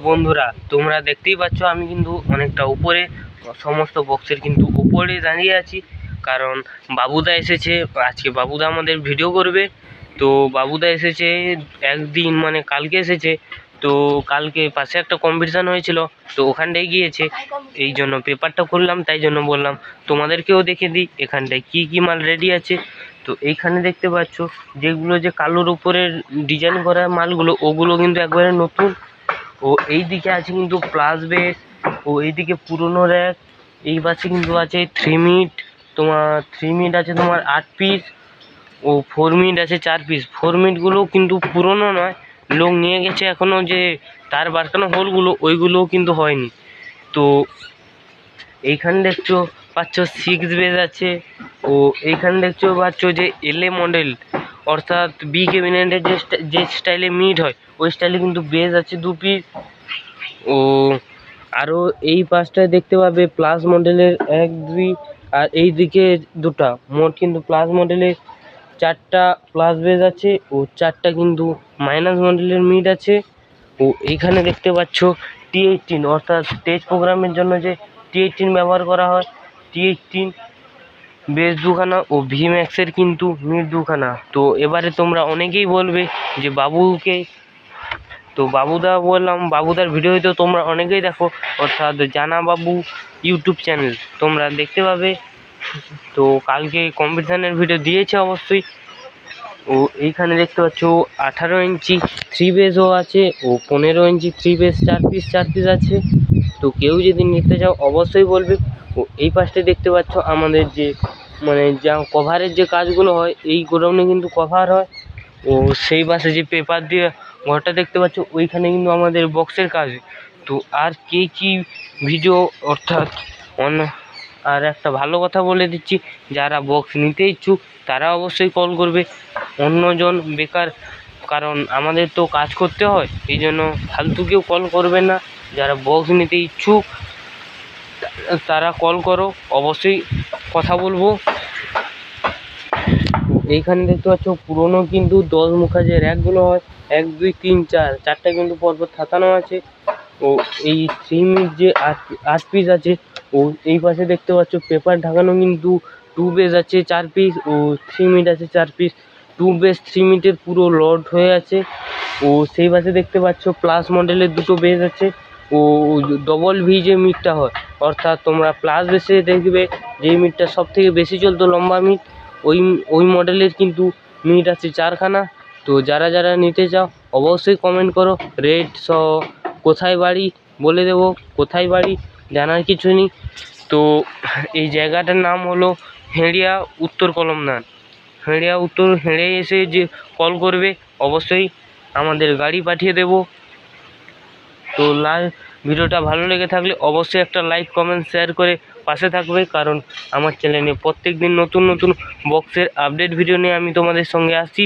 বন্ধুরা তোমরা দেখতেই পাচ্ছ আমি কিন্তু অনেকটা উপরে সমস্ত বক্সের কিন্তু উপরে দাঁড়িয়ে আছি, কারণ বাবুদা এসেছে। আজকে বাবুদা আমাদের ভিডিও করবে। তো বাবুদা এসেছে একদিন, মানে কালকে এসেছে। তো কালকে পাশে একটা কম্পিটিশান হয়েছিল, তো ওখানটায় গিয়েছে। এই জন্য পেপারটা খুললাম, তাই জন্য বললাম তোমাদেরকেও দেখে দিই এখানটায় কি কি মাল রেডি আছে। তো এইখানে দেখতে পাচ্ছ যেগুলো যে কালোর উপরে ডিজাইন করা মালগুলো, ওগুলো কিন্তু একবারে নতুন। ও এই দিকে আছে কিন্তু প্লাস বেস, ও এইদিকে পুরনো র্যাক। এই পাশে কিন্তু আছে 3 মিনিট, তোমার 3 মিনিট আছে তোমার 8 পিস, ও 4 মিনিট আছে 4 পিস। 4 মিনিটগুলো কিন্তু পুরনো নয়, লোক নিয়ে গেছে এখনও, যে তার বাটকানো হোলগুলো ওইগুলোও কিন্তু হয়নি। তো এইখানে দেখছো পাচ্ছ 6 বেস আছে। ও এইখানে দেখছো পাচ্ছ যে LA মডেল, অর্থাৎ বি ক্যাবিনেটের যে স্টাইলে মিট হয় ওই স্টাইলে কিন্তু বেস আছে 2 পিস। ও আরও এই পাশটায় দেখতে পাবে প্লাস মডেলের 1 2, আর এই দিকে দুটা, মোট কিন্তু প্লাস মডেলের 4টা প্লাস বেস আছে, ও 4টা কিন্তু মাইনাস মডেলের মিট আছে। ও এইখানে দেখতে পাচ্ছ T18, অর্থাৎ স্টেজ প্রোগ্রামের জন্য যে T18 ব্যবহার করা হয়, T18 বেস 2খানা ও VMAX-এর কিন্তু মিট 2খানা। তো এবারে তোমরা অনেকেই বলবে যে বাবুকে, তো বাবুদা বললাম, বাবুদার ভিডিও হয়তো তোমরা অনেকেই দেখো, অর্থাৎ জানা বাবু ইউটিউব চ্যানেল তোমরা দেখতে পাবে। তো কালকে কম্পিটিশানের ভিডিও দিয়েছে অবশ্যই। ও এইখানে দেখতে পাচ্ছ 18 ইঞ্চি 3 বেসও আছে, ও 15 ইঞ্চি 3 বেস 4 পিস আছে। তো কেউ যদি নিতে চাও অবশ্যই বলবে। ও এই পাশটা দেখতে পাচ্ছ আমাদের যে, মানে যা কভারের যে কাজগুলো হয়, এই গোডাউনে কিন্তু কভার হয়। ও সেই পাশে যে পেপার দিয়ে ঘরটা দেখতে পাচ্ছ, ওইখানে কিন্তু আমাদের বক্সের কাজ। তো আর কে কী ভিডিও, অর্থাৎ আর একটা ভালো কথা বলে দিচ্ছি, যারা বক্স নিতে ইচ্ছুক তারা অবশ্যই কল করবে, অন্যজন বেকার, কারণ আমাদের তো কাজ করতে হয়, এই জন্য ফালতু কেউ কল করবে না। যারা বক্স নিতে ইচ্ছুক তারা কল করো, অবশ্যই কথা বলবো। এইখানে দেখতে পাচ্ছ পুরনো কিন্তু 10 মুখা যে র্যাকগুলো হয়, 1 2 3 4, 4টা কিন্তু পরপর থাকানো আছে। ও এই 3 মিনিট যে 8 পিস আছে। ও এই পাশে দেখতে পাচ্ছ পেপার ঢাকানো কিন্তু 2 বেস আছে 4 পিস, ও 3 মিনিট আছে 4 পিস। 2 বেস 3 মিনিটের পুরো লোড হয়ে আছে। ও সেই পাশে দেখতে পাচ্ছ প্লাস মডেলের 2টো বেস আছে। ও ডবল ভি যে মিটটা হয়, অর্থাৎ তোমরা প্লাস বেসে দেখবে যেই মিটটা সব থেকে বেশি চলতো লম্বা মিট, ওই মডেলের কিন্তু মিট আছে 4খানা। তো যারা যারা নিতে চাও অবশ্যই কমেন্ট করো, রেট সহ কোথায় বাড়ি বলে দেবো, কোথায় বাড়ি জানার কিছু নেই। তো এই জায়গাটার নাম হলো হেঁড়িয়া উত্তর কলমনাথ। হেঁড়ে এসে যে কল করবে অবশ্যই আমাদের গাড়ি পাঠিয়ে দেব। তো ভিডিওটা ভালো লেগে থাকলে অবশ্যই একটা লাইক কমেন্ট শেয়ার করে পাশে থাকবে, কারণ আমার চ্যানেলে প্রত্যেক দিন নতুন নতুন বক্সের আপডেট ভিডিও নিয়ে আমি তোমাদের সঙ্গে আসছি।